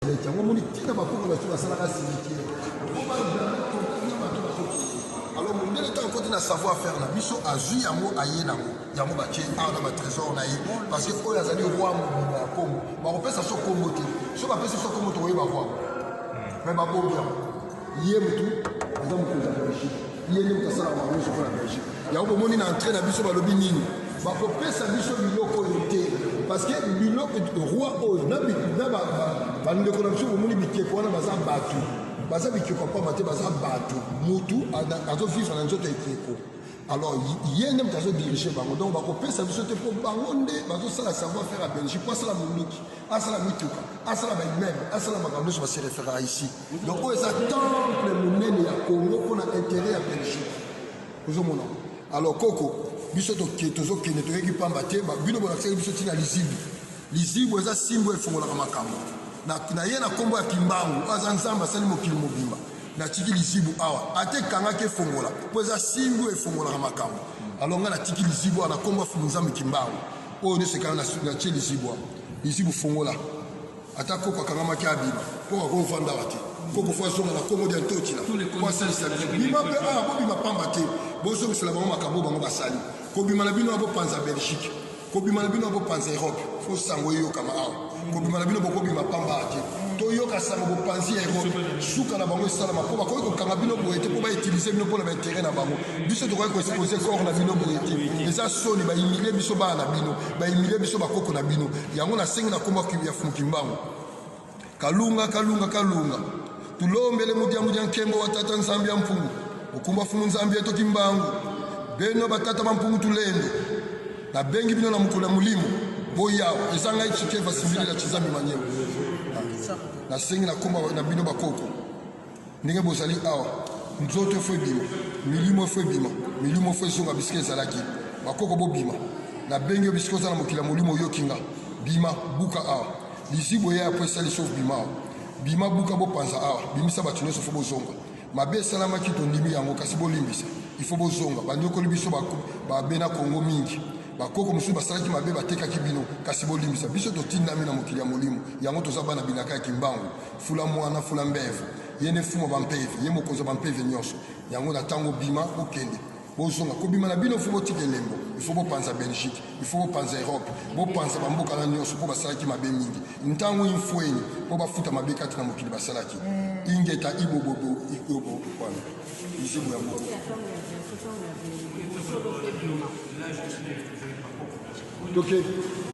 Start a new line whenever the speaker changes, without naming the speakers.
Alors, mon Dieu, on continue à savoir faire la mission à Zui, à Mo, à Yenamo, à Mo, à ma trésor, parce que quand il y a des rois, on peut s'asseoir comme moté. Si on peut s'asseoir comme moté, on va voir. Mais ma bonne bien. Il y a tout, les hommes qui ont la Belgique. Il y a une personne à la Belgique. Il y a un moment où on est entré dans la mission, on va le bini. On peut sa mission, parce que le roi, baza bikiko pa mate baza bato mutu azo vivre na nzoto ekeko alors yene mtazo diriger bango donc ba kopesa biso te po bango nde bazo sala savoir faire à Belgique pour sala muniki asala mituka asala ba même asala makambo so ba se référer ici donc o eza temple munene ya Congo pour na intérêt ya Belgique ozomona alors koko biso to tozo kene to yeki pamba te ba bino bona tseli biso tina lizibu eza simbo efongola makambo na ye na kombo ya kimbangu aza nzamba sali mokili mobimba na tiki lizibu awa ate kanga ke fongola po eza simbu efongola ka makambo alonga na tiki lizibu ana kombo ya nzamba kimbangu o ne se kana na tiki lizibu fongola ata koko kanga makia biba po ko vanda wati koko fwa zonga na kombo ya ntoti la po sali sali bima pe bo bima pamba te bo zo sala bango makambo bango basali ko bima na bino abo panza Belgique ko bima na bino abo panza Europe fo sango yo kama awa kobima na bino bokobima pamba ate toyoka sango bopanzi ya Europe suka na bango esalama mpo bakoki kokanga bino boye te mpo bautilize bino mpo na baintere na bango biso tokoki koexpose corps na bino boye te eza soni baimilie biso bana na bino baimilie biso bakoko na bino yango nasengi na kombo ya Mukimbangu kalunga tulombele mudia nkembo wa tata nzambi ya mpungu okumba fumu nzambi yetu Kimbangu beno batata bampungu tulende na bengi bino na mukula mulimo boya ezanga ichike basimbili la chizami manyewe na sengi na komba na bino bakoko ndenge bozali awa nzoto fo bima milimo fo bima milimo fo songa biske zalaki bakoko bo bima na bengi bisko za na mokila molimo yokinga bima buka awa lizibo ya po sali sof bima buka bo panza awa bimisa batuno so fo bozonga mabe salama kito ndimi yango kasi bolimbisa ifo bozonga banyoko libiso ba bena Kongo mingi bakoko musu basalaki mabe batekaki bino kasi bolimbisa biso totindami na mokili ya molimo yango toza bana bilaka ya Kimbangu fula mwana fula mbevu yene fuma bampeve ye mokonzo bampeve nyonso yango na tango bima okende bozonga kobima na bino fo botika elembo ifo bopanza Belgique ifo bopanza Europe bopanza bamboka na nyonso po basalaki mabe mingi ntango infweni po bafuta mabe kati na mokili basalaki ingeta ibobobo ikobo kwana isibu ya moko ok